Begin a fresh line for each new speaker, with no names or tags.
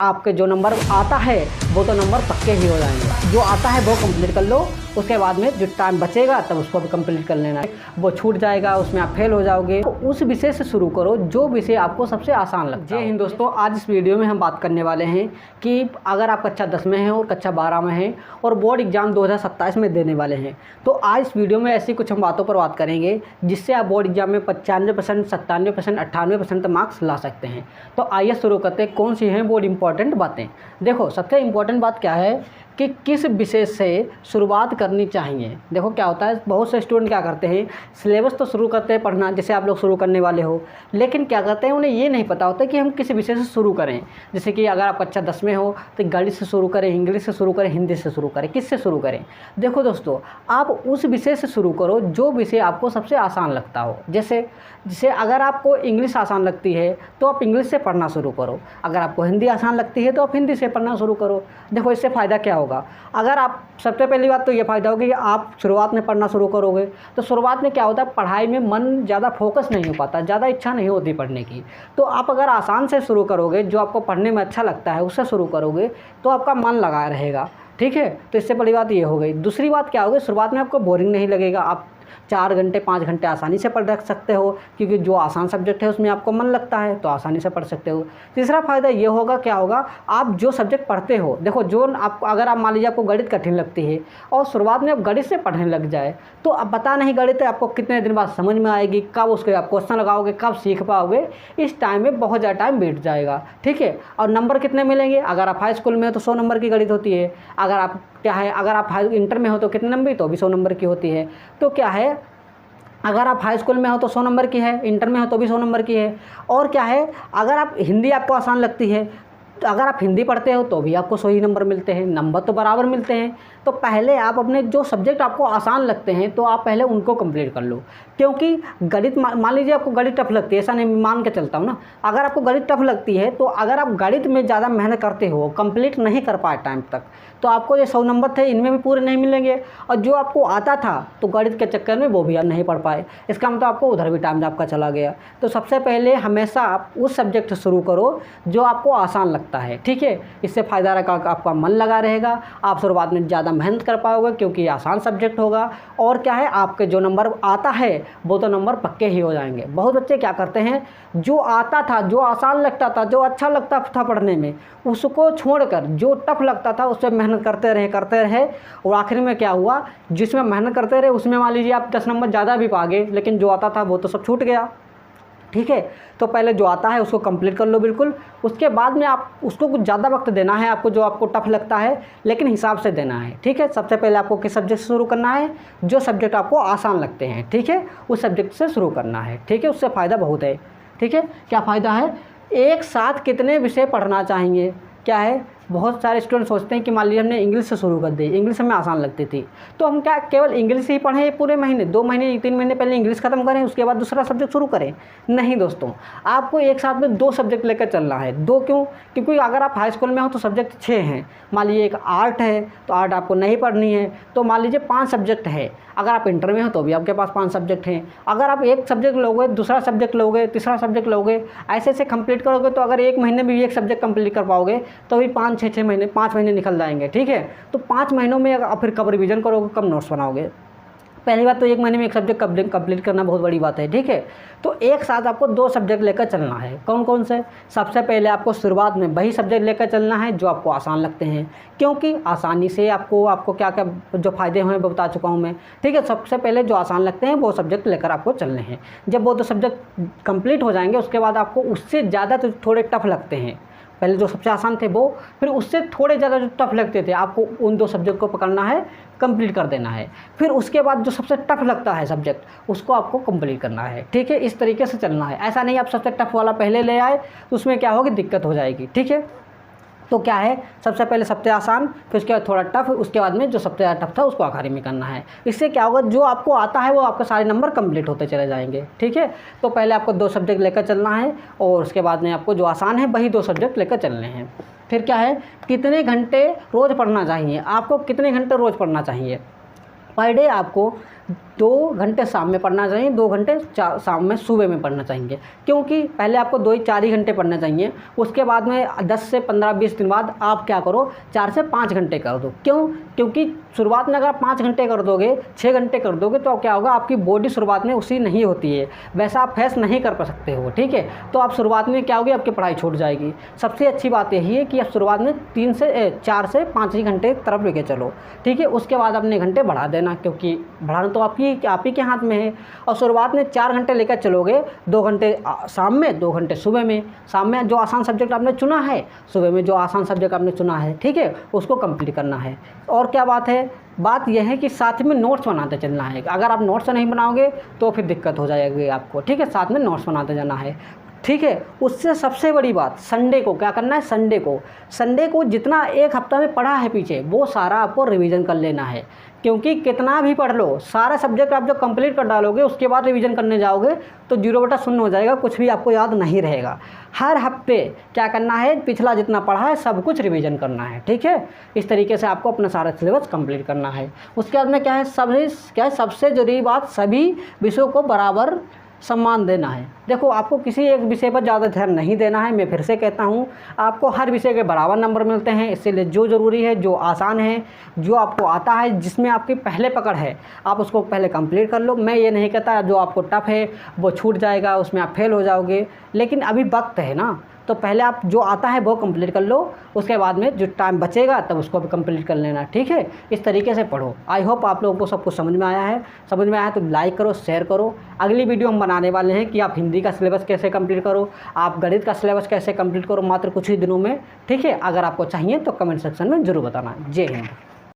आपके जो नंबर आता है वो तो नंबर पक्के ही हो जाएंगे। जो आता है वो कंप्लीट कर लो, उसके बाद में जो टाइम बचेगा तब उसको भी कंप्लीट कर लेना है। वो छूट जाएगा, उसमें आप फेल हो जाओगे। तो उस विषय से शुरू करो जो विषय आपको सबसे आसान लगता है। जय हिंद दोस्तों, आज इस वीडियो में हम बात करने वाले हैं कि अगर आप कक्षा 10 में हैं और कक्षा 12 में हैं और बोर्ड एग्जाम 2027 में देने वाले हैं, तो आज इस वीडियो में ऐसी कुछ हम बातों पर बात करेंगे जिससे आप बोर्ड एग्जाम में 95%, 97%, 98% मार्क्स ला सकते हैं। तो आइए शुरू करते हैं, कौन सी हैं बोर्ड इंपॉर्टेंट बातें। देखो, सबसे इम्पॉर्टेंट बात क्या है कि किस विषय से शुरुआत करनी चाहिए। देखो क्या होता है, बहुत से स्टूडेंट क्या करते हैं, सिलेबस तो शुरू करते हैं पढ़ना, जैसे आप लोग शुरू करने वाले हो, लेकिन क्या करते हैं, उन्हें ये नहीं पता होता कि हम किस विषय से शुरू करें। जैसे कि अगर आप कक्षा 10 में हो तो गणित से शुरू करें, इंग्लिश से शुरू करें, हिंदी से शुरू करें, किससे शुरू करें। देखो दोस्तों, आप उस विषय से शुरू करो जो विषय आपको सबसे आसान लगता हो। जैसे अगर आपको इंग्लिश आसान लगती है तो आप इंग्लिश से पढ़ना शुरू करो। अगर आपको हिंदी आसान लगती है तो आप हिंदी से पढ़ना शुरू करो। देखो, इससे फ़ायदा क्या होगा, अगर आप सबसे पहली बात तो ये फ़ायदा होगा कि आप शुरुआत में पढ़ना शुरू करोगे तो शुरुआत में क्या होता है, पढ़ाई में मन ज़्यादा फोकस नहीं हो पाता, ज़्यादा इच्छा नहीं होती पढ़ने की। तो आप अगर आसान से शुरू करोगे, जो आपको पढ़ने में अच्छा लगता है उससे शुरू करोगे तो आपका मन लगा रहेगा। ठीक है, तो इससे बड़ी बात ये हो गई। दूसरी बात क्या होगी, शुरुआत में आपको बोरिंग नहीं लगेगा। आप 4 घंटे 5 घंटे आसानी से पढ़ सकते हो, क्योंकि जो आसान सब्जेक्ट है उसमें आपको मन लगता है तो आसानी से पढ़ सकते हो। तीसरा फ़ायदा ये होगा, क्या होगा, आप जो सब्जेक्ट पढ़ते हो, देखो जो आप अगर आप मान लीजिए आपको गणित कठिन लगती है और शुरुआत में आप गणित से पढ़ने लग जाए तो अब पता नहीं गणित आपको कितने दिन बाद समझ में आएगी, कब उसके आप क्वेश्चन लगाओगे, कब सीख पाओगे, इस टाइम में बहुत ज़्यादा टाइम बीत जाएगा। ठीक है, और नंबर कितने मिलेंगे, अगर आप हाई स्कूल में हो तो 100 नंबर की गणित होती है, अगर आप क्या है, अगर आप इंटर में हो तो कितने नंबर, तो भी 100 नंबर की होती है। तो क्या है, अगर आप हाई स्कूल में हो तो 100 नंबर की है, इंटर में हो तो भी 100 नंबर की है। और क्या है, अगर आप हिंदी आपको आसान लगती है तो अगर आप हिंदी पढ़ते हो तो भी आपको 100 ही नंबर मिलते हैं, नंबर तो बराबर मिलते हैं। तो पहले आप अपने जो सब्जेक्ट आपको आसान लगते हैं तो आप पहले उनको कंप्लीट कर लो, क्योंकि गणित मान लीजिए आपको गणित टफ लगती है, ऐसा नहीं मान के चलता हूँ ना। अगर आपको गणित टफ लगती है तो अगर आप गणित में ज़्यादा मेहनत करते हो, कंप्लीट नहीं कर पाए टाइम तक, तो आपको ये 100 नंबर थे इनमें भी पूरे नहीं मिलेंगे, और जो आपको आता था तो गणित के चक्कर में वो भी आप नहीं पढ़ पाए, इसका मतलब आपको उधर भी टाइम आपका चला गया। तो सबसे पहले हमेशा आप उस सब्जेक्ट से शुरू करो जो आपको आसान लगता है। ठीक है, इससे फ़ायदा रखा, आपका मन लगा रहेगा, आप शुरुआत में ज़्यादा मेहनत कर पाओगे क्योंकि आसान सब्जेक्ट होगा। और क्या है, आपके जो नंबर आता है वो तो नंबर पक्के ही हो जाएंगे। बहुत बच्चे क्या करते हैं, जो आता था, जो आसान लगता था, जो अच्छा लगता था पढ़ने में, उसको छोड़कर जो टफ लगता था उस पर मेहनत करते रहे और आखिर में क्या हुआ, जिसमें मेहनत करते रहे उसमें मान लीजिए आप 10 नंबर ज़्यादा भी पा गए, लेकिन जो आता था वो तो सब छूट गया। ठीक है, तो पहले जो आता है उसको कंप्लीट कर लो बिल्कुल, उसके बाद में आप उसको कुछ ज़्यादा वक्त देना है आपको, जो आपको टफ लगता है लेकिन हिसाब से देना है। ठीक है, सबसे पहले आपको किस सब्जेक्ट से शुरू करना है, जो सब्जेक्ट आपको आसान लगते हैं, ठीक है, उस सब्जेक्ट से शुरू करना है। ठीक है, उससे फ़ायदा बहुत है। ठीक है, क्या फ़ायदा है, एक साथ कितने विषय पढ़ना चाहिए। क्या है, बहुत सारे स्टूडेंट सोचते हैं कि मान लीजिए हमने इंग्लिश से शुरू कर दी, इंग्लिश हमें आसान लगती थी तो हम क्या केवल इंग्लिश ही पढ़ें पूरे महीने, 2 महीने 3 महीने पहले इंग्लिश ख़त्म करें, उसके बाद दूसरा सब्जेक्ट शुरू करें। नहीं दोस्तों, आपको एक साथ में 2 सब्जेक्ट लेकर चलना है। 2 क्यों, क्योंकि अगर आप हाई स्कूल में हो तो सब्जेक्ट 6 हैं, मान लीजिए एक आर्ट है तो आर्ट आपको नहीं पढ़नी है, तो मान लीजिए 5 सब्जेक्ट है। अगर आप इंटर में हो तो भी आपके पास 5 सब्जेक्ट हैं। अगर आप एक सब्जेक्ट लोगे, दूसरा सब्जेक्ट लोगे, तीसरा सब्जेक्ट लोगे, ऐसे ऐसे कंप्लीट करोगे तो अगर एक महीने में भी एक सब्जेक्ट कंप्लीट कर पाओगे तो भी 5-6 महीने, 5 महीने निकल जाएंगे। ठीक है, तो 5 महीनों में अगर फिर कब रिवीजन करोगे, कब नोट्स बनाओगे। पहली बात तो 1 महीने में एक सब्जेक्ट कंप्लीट करना बहुत बड़ी बात है। ठीक है, तो एक साथ आपको 2 सब्जेक्ट लेकर चलना है। कौन कौन से, सबसे पहले आपको शुरुआत में वही सब्जेक्ट लेकर चलना है जो आपको आसान लगते हैं, क्योंकि आसानी से आपको क्या क्या जो फ़ायदे हैं वो बता चुका हूँ मैं। ठीक है, सबसे पहले जो आसान लगते हैं वो सब्जेक्ट लेकर आपको चलने हैं। जब वो 2 सब्जेक्ट कंप्लीट हो जाएंगे उसके बाद आपको उससे ज़्यादा तो थोड़े टफ लगते हैं, पहले जो सबसे आसान थे वो, फिर उससे थोड़े ज़्यादा जो टफ लगते थे आपको उन 2 सब्जेक्ट को पकड़ना है, कंप्लीट कर देना है। फिर उसके बाद जो सबसे टफ लगता है सब्जेक्ट उसको आपको कंप्लीट करना है। ठीक है, इस तरीके से चलना है। ऐसा नहीं आप सबसे टफ वाला पहले ले आए तो उसमें क्या होगी, दिक्कत हो जाएगी। ठीक है, तो क्या है, सबसे पहले सबसे आसान, फिर उसके बाद थोड़ा टफ, उसके बाद में जो सबसे ज़्यादा टफ था उसको आखिरी में करना है। इससे क्या होगा, जो आपको आता है वो आपके सारे नंबर कंप्लीट होते चले जाएंगे। ठीक है, तो पहले आपको 2 सब्जेक्ट लेकर चलना है और उसके बाद में आपको जो आसान है वही 2 सब्जेक्ट लेकर चलने हैं। फिर क्या है, कितने घंटे रोज़ पढ़ना चाहिए, आपको कितने घंटे रोज़ पढ़ना चाहिए। पर डे आपको 2 घंटे शाम में पढ़ना चाहिए, 2 घंटे शाम में सुबह में पढ़ना चाहिए। क्योंकि पहले आपको 4 ही घंटे पढ़ना चाहिए, उसके बाद में 10 से 15-20 दिन बाद आप क्या करो 4 से 5 घंटे कर दो। क्यों? क्योंकि शुरुआत में अगर आप 5 घंटे कर दोगे, 6 घंटे कर दोगे तो क्या होगा, आपकी बॉडी शुरुआत में उसी नहीं होती है, वैसा आप फेस नहीं कर सकते हो, ठीक है। तो आप शुरुआत में क्या होगी, आपकी पढ़ाई छूट जाएगी। सबसे अच्छी बात यही है कि आप शुरुआत में 4 से 5 ही घंटे तरफ लेके चलो, ठीक है। उसके बाद अपने घंटे बढ़ा देना, क्योंकि बढ़ाना तो आप ही के हाथ में है। और शुरुआत में 4 घंटे लेकर चलोगे, 2 घंटे शाम में, 2 घंटे सुबह में। शाम में जो आसान सब्जेक्ट आपने चुना है, सुबह में जो आसान सब्जेक्ट आपने चुना है, ठीक है, उसको कंप्लीट करना है। और क्या बात है, बात यह है कि साथ में नोट्स बनाते चलना है। अगर आप नोट्स नहीं बनाओगे तो फिर दिक्कत हो जाएगी आपको, ठीक है। साथ में नोट्स बनाते जाना है, ठीक है। उससे सबसे बड़ी बात, संडे को क्या करना है, संडे को जितना एक हफ्ता में पढ़ा है पीछे, वो सारा आपको रिवीजन कर लेना है। क्योंकि कितना भी पढ़ लो, सारा सब्जेक्ट आप जब कंप्लीट कर डालोगे, उसके बाद रिवीजन करने जाओगे तो 0/0 हो जाएगा, कुछ भी आपको याद नहीं रहेगा। हर हफ्ते क्या करना है, पिछला जितना पढ़ा है सब कुछ रिवीजन करना है, ठीक है। इस तरीके से आपको अपना सारा सिलेबस कंप्लीट करना है। उसके बाद में क्या है, सबसे ज़रूरी बात, सभी विषयों को बराबर सम्मान देना है। देखो, आपको किसी एक विषय पर ज़्यादा ध्यान नहीं देना है। मैं फिर से कहता हूँ, आपको हर विषय के बराबर नंबर मिलते हैं, इसीलिए जो ज़रूरी है, जो आसान है, जो आपको आता है, जिसमें आपकी पहले पकड़ है, आप उसको पहले कंप्लीट कर लो। मैं ये नहीं कहता जो आपको टफ है वो छूट जाएगा, उसमें आप फेल हो जाओगे, लेकिन अभी वक्त है ना, तो पहले आप जो आता है वो कंप्लीट कर लो, उसके बाद में जो टाइम बचेगा तब उसको भी कंप्लीट कर लेना, ठीक है। इस तरीके से पढ़ो। आई होप आप लोगों को सब कुछ समझ में आया है। तो लाइक करो, शेयर करो। अगली वीडियो हम बनाने वाले हैं कि आप हिंदी का सिलेबस कैसे कंप्लीट करो, आप गणित का सिलेबस कैसे कंप्लीट करो, मात्र कुछ ही दिनों में, ठीक है। अगर आपको चाहिए तो कमेंट सेक्शन में ज़रूर बताना। जय हिंद।